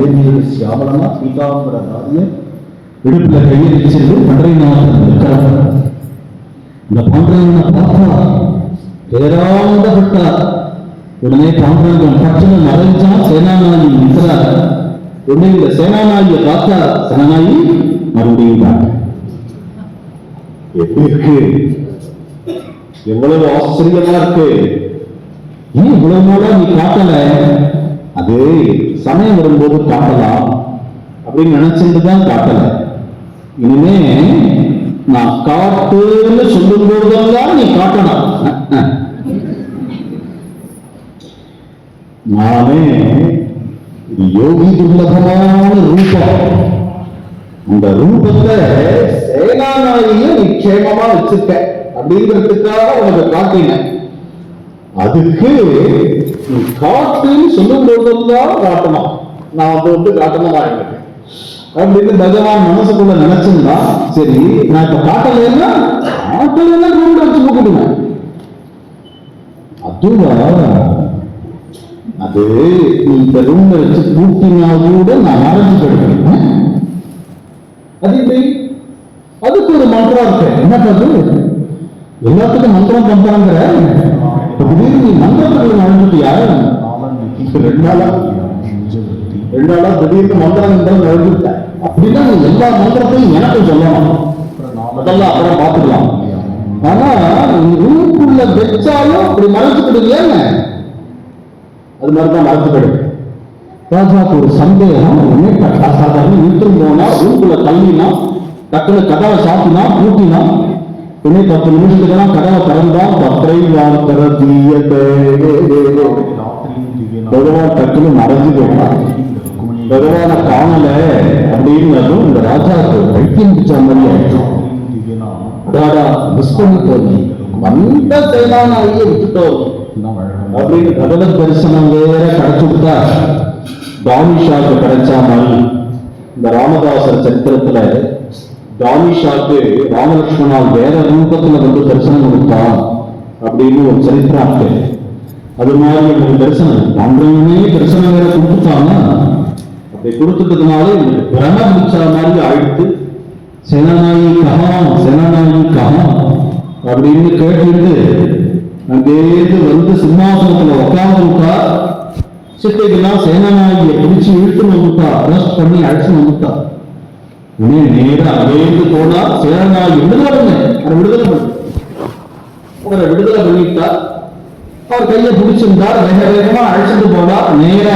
சியாமலமா பீதாம்பரதாரிய இடுப்புல கையை வச்சிருந்து பண்டரிநாதன் இருக்கிறார். இந்த பாண்டரங்கனை பார்த்தா பேராந்தப்பட்டார். உடனே பாண்டரங்கன் பட்டண மறைஞ்சா சேனாநாயகி நிற்கிறார். உடனே இந்த சேனாநாயகியை பார்த்தா சேனாநாயகி மறுபடியும் எப்படி இருக்கு? எவ்வளவு ஆச்சரியமா இருக்கு. ஏன் இவ்வளவு நாளா நீ காட்டல? அது சமயம் வரும்போது காட்டலாம் அப்படின்னு நினைச்சிட்டுதான் காட்டல. இனிமே நான் காட்டுன்னு சொல்லும் போதுதான் நீ காட்டலாம். நானே யோகி துர்லபமான ரூபம். அந்த ரூபத்தை சேனாநாயகிய நிச்சயமா வச்சிருக்க அப்படிங்கிறதுக்காக உனக்கு காட்டினேன். அதுக்கு நீ காட்டுன்னு சொல்லும் போதுதான் காட்டணும். நான் வந்து காட்டணுமா இருக்கேன் அப்படின்னு பகவான் மனசுக்குள்ள நினைச்சிருந்தா சரி, நான் இப்ப காட்டலைன்னா ரூம்ல வச்சு கூப்பிடுவேன். அதுவா அது நீ இந்த ரூம்ல வச்சு கூட்டினா கூட நான் மறைஞ்சு போயிடுவேன். அது இப்படி அதுக்கு ஒரு மந்திரம் இருக்கு. என்ன பண்றது? எல்லாத்துக்கும் மந்திரம் பண்றாங்க. திடீர்னு நீ மந்திரத்துக்கு நடந்துட்டியா? ரெண்டு நாளா திடீர்னு மந்திரம் நடந்துட்டேன் அப்படின்னா நீ எல்லா மந்திரத்தையும் எனக்கு சொல்லணும். அதெல்லாம் அப்புறம் பார்த்துக்கலாம். ஆனா நீ ரூம்குள்ள வச்சாலும் அப்படி மறைச்சுக்கிடுவியா? அது மாதிரிதான் மறைச்சுக்கிடு. ராஜாக்கு ஒரு சந்தேகம். சாதாரண நின்று போனா ரூம்குள்ள தள்ளினா டக்குனு கதவை சாப்பினா பூட்டினா உடனே 10 நிமிஷத்துக்கெல்லாம் கதவை திறந்தா பகவான் டக்குனு மறைஞ்சு போயிட்டான். பகவான காணல அப்படின்னதும் இந்த ராஜாவுக்கு வைத்தியம் பிடிச்ச மாதிரி ஆயிடுச்சு. மிஸ் பண்ணி போய் வந்த சேனாநாயகியை விட்டுட்டோம் அப்படின்னு பகவத் தரிசனம் வேற கிடைச்சுட்டா தானிஷாக்கு கிடைச்சா மாதிரி. இந்த ராமதாசர் சரித்திரத்துல தானிஷாக்கு ராமலட்சுமணால் வேற ரூபத்துல வந்து தரிசனம் கொடுத்தா அப்படின்னு ஒரு சரித்திரம் இருக்கு. அது மாதிரி எனக்கு தரிசனம் பண்றவனே தரிசனம் வேற கொடுத்துட்டாங்க. அப்படி கொடுத்துட்டதுனால எனக்கு பிரம பிடிச்ச மாதிரி ஆயிடுத்து. சேனாநாயகி கஹா அப்படின்னு கேட்டு அங்கேருந்து வந்து சிம்மாசனத்துல உட்கார்ந்துட்டா. சிட்டைக்கெல்லாம் சேனாநாயகியை பிடிச்சு இழுத்துன்னு வந்துட்டா. அரெஸ்ட் பண்ணி அழைச்சு வந்துட்டா. நேரம் அங்கேருந்து போனா சேனாநாயகி விடுதலை பண்ணிட்டா. அவர் கையை பிடிச்சிருந்தார். வேக வேகமா அழைச்சிட்டு போனா நேர